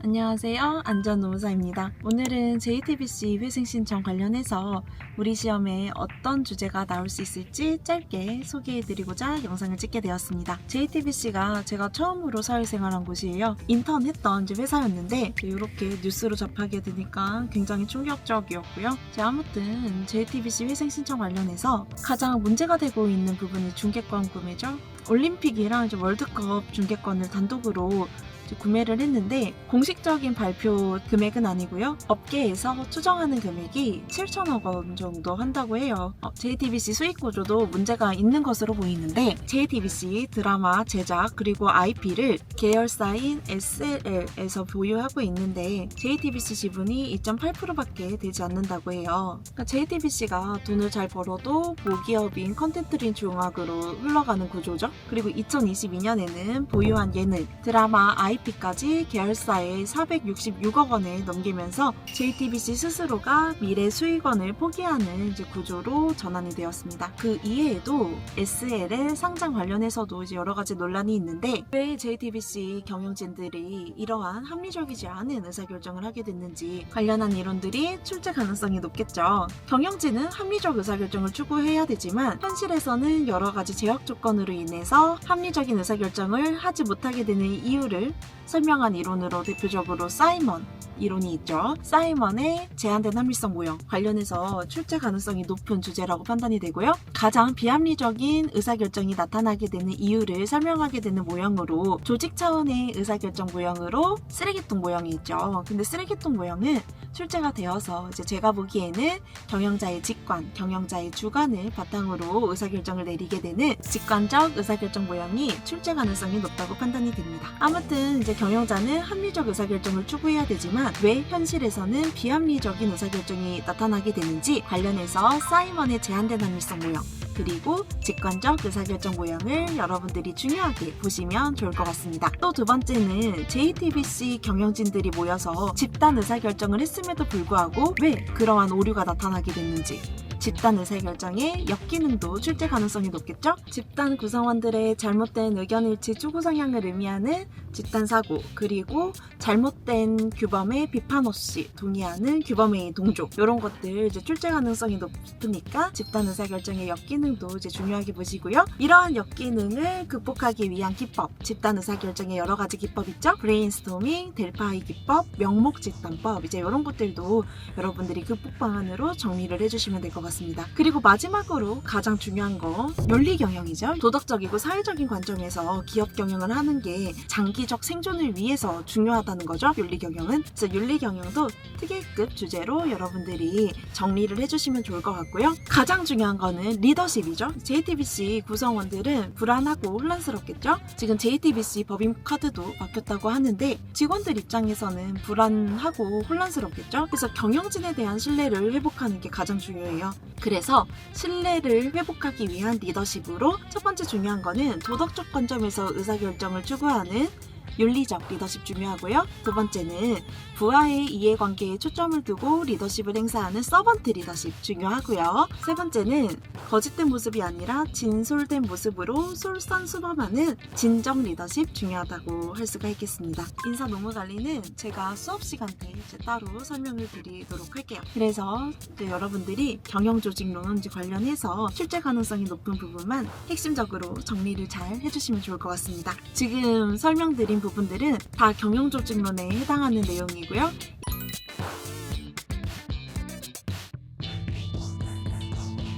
안녕하세요. 안전노무사입니다. 오늘은 JTBC 회생 신청 관련해서 우리 시험에 어떤 주제가 나올 수 있을지 짧게 소개해드리고자 영상을 찍게 되었습니다. JTBC가 제가 처음으로 사회생활한 곳이에요. 인턴했던 회사였는데 이렇게 뉴스로 접하게 되니까 굉장히 충격적이었고요. 아무튼 JTBC 회생 신청 관련해서 가장 문제가 되고 있는 부분이 중개권 구매죠. 올림픽이랑 월드컵 중개권을 단독으로 구매를 했는데 공식적인 발표 금액은 아니고요. 업계에서 추정하는 금액이 7천억 원 정도 한다고 해요. JTBC 수익 구조도 문제가 있는 것으로 보이는데 JTBC 드라마 제작 그리고 IP를 계열사인 SLL에서 보유하고 있는데 JTBC 지분이 2.8%밖에 되지 않는다고 해요. JTBC가 돈을 잘 벌어도 모기업인 컨텐츠린 중앙으로 흘러가는 구조죠. 그리고 2022년에는 보유한 예능, 드라마, IP까지 계열사에 466억 원을 넘기면서 JTBC 스스로가 미래 수익원을 포기하는 구조로 전환이 되었습니다. 그 이외에도 SL의 상장 관련해서도 여러 가지 논란이 있는데 왜 JTBC 경영진들이 이러한 합리적이지 않은 의사결정을 하게 됐는지 관련한 이론들이 출제 가능성이 높겠죠. 경영진은 합리적 의사결정을 추구해야 되지만 현실에서는 여러 가지 제약 조건으로 인해서 합리적인 의사결정을 하지 못하게 되는 이유를 설명한 이론으로 대표적으로 사이먼 이론이 있죠. 사이먼의 제한된 합리성 모형 관련해서 출제 가능성이 높은 주제라고 판단이 되고요. 가장 비합리적인 의사결정이 나타나게 되는 이유를 설명하게 되는 모형으로 조직 차원의 의사결정 모형으로 쓰레기통 모형이 있죠. 근데 쓰레기통 모형은 출제가 되어서 제가 보기에는 경영자의 직관, 경영자의 주관을 바탕으로 의사결정을 내리게 되는 직관적 의사결정 모형이 출제 가능성이 높다고 판단이 됩니다. 아무튼 경영자는 합리적 의사결정을 추구해야 되지만 왜 현실에서는 비합리적인 의사결정이 나타나게 되는지 관련해서 사이먼의 제한된 합리성 모형 그리고 직관적 의사결정 모형을 여러분들이 중요하게 보시면 좋을 것 같습니다. 또 두 번째는 JTBC 경영진들이 모여서 집단 의사결정을 했음에도 불구하고 왜 그러한 오류가 나타나게 됐는지 집단 의사결정의 역기능도 출제 가능성이 높겠죠? 집단 구성원들의 잘못된 의견일치 추구 성향을 의미하는 집단사고 그리고 잘못된 규범에 비판 없이 동의하는 규범의 동조 이런 것들 출제 가능성이 높으니까 집단 의사결정의 역기능도 중요하게 보시고요. 이러한 역기능을 극복하기 위한 기법 집단 의사결정의 여러 가지 기법 있죠? 브레인스토밍, 델파이 기법, 명목 집단법 이런 것들도 여러분들이 극복 방안으로 정리를 해주시면 될 것 같습니다. 그리고 마지막으로 가장 중요한 거 윤리 경영이죠. 도덕적이고 사회적인 관점에서 기업 경영을 하는 게 장기적 생존을 위해서 중요하다는 거죠. 윤리 경영은. 그래서 윤리 경영도 특일급 주제로 여러분들이 정리를 해주시면 좋을 것 같고요. 가장 중요한 거는 리더십이죠. JTBC 구성원들은 불안하고 혼란스럽겠죠. 지금 JTBC 법인 카드도 바뀌었다고 하는데 직원들 입장에서는 불안하고 혼란스럽겠죠. 그래서 경영진에 대한 신뢰를 회복하는 게 가장 중요해요. 그래서 신뢰를 회복하기 위한 리더십으로 첫 번째 중요한 거는 도덕적 관점에서 의사결정을 추구하는 윤리적 리더십 중요하고요. 두 번째는 부하의 이해관계에 초점을 두고 리더십을 행사하는 서번트 리더십 중요하고요. 세 번째는 거짓된 모습이 아니라 진솔된 모습으로 솔선수범하는 진정 리더십 중요하다고 할 수가 있겠습니다. 인사 노무관리는 제가 수업 시간 때 따로 설명을 드리도록 할게요. 그래서 여러분들이 경영조직론 관련해서 출제 가능성이 높은 부분만 핵심적으로 정리를 잘 해주시면 좋을 것 같습니다. 지금 설명드린 부분들은 다 경영조직론에 해당하는 내용이고요.